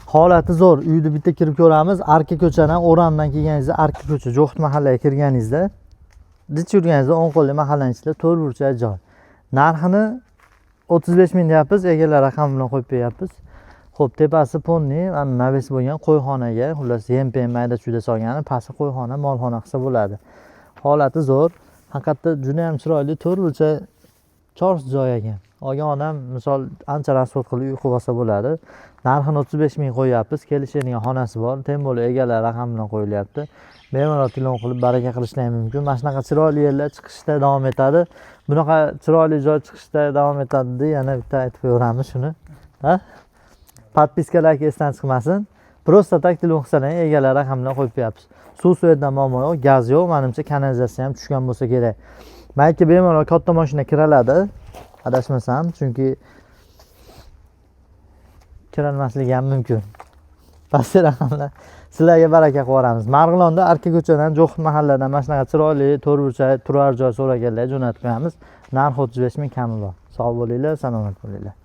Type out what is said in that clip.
Holati zo'r. Uyni bitta kirib ko'ramiz. Arka ko'chadan, O'ramdan kelganingizda Arka ko'cha, Jo'xit mahallaga kirganingizda, dich yurganingizda o'ng qo'lli mahallaning ichida 4 burchak joy. Narxini 35 ming deyapmiz, egalar raqam bilan qo'yib beryapmiz. Xo'p, tepasi ponni, mana naves bo'lgan qo'yxonaga, xullas yem-pem mayda-chuyda solgani, pasti qo'yxona, molxona qilsa bo'ladi. Holati zo'r. Haqiqatda juda ham chiroyli 4 burchak chors joy ekan. Olgan odam misol ancha rasxod qilib uy qurib olsa bo'ladi. Narxini 35 ming qo'yapmiz. Kelishadigan xonasi bor. Temol egalar raqam bilan qo'yilyapti. Bemalol telefon qilib baraka qilishlar ham mumkin. Mana shunaqa chiroyli yerlar chiqishda davom etadi. Bunaqa chiroyli joy chiqishda davom etadi deb yana bitta aytib qo'yamiz shuni. Ha? Podpiskalarga esdan chiqmasin. Prosta tak telefon qilsalar egalar raqam bilan qo'yib qo'yapmiz. Suv suvdan muammo yo'q, gaz yo'q, menimcha kanalizatsiya ham tushgan bo'lsa kerak. Balki bemalol katta mashina kiraladi. Adashmasam, chunki kiralmasligi ham mumkin. Pastki raqamlar sizlarga baraka qilib Marg'ilonda Arka ko'chadan, Jo'xit mahalladan mana shunaqa chiroyli 4 burchak turar joy so'raganlar jo'natib qo'yamiz. Narx 35 ming kami bor. Sog' bo'linglar, salomat bo'linglar.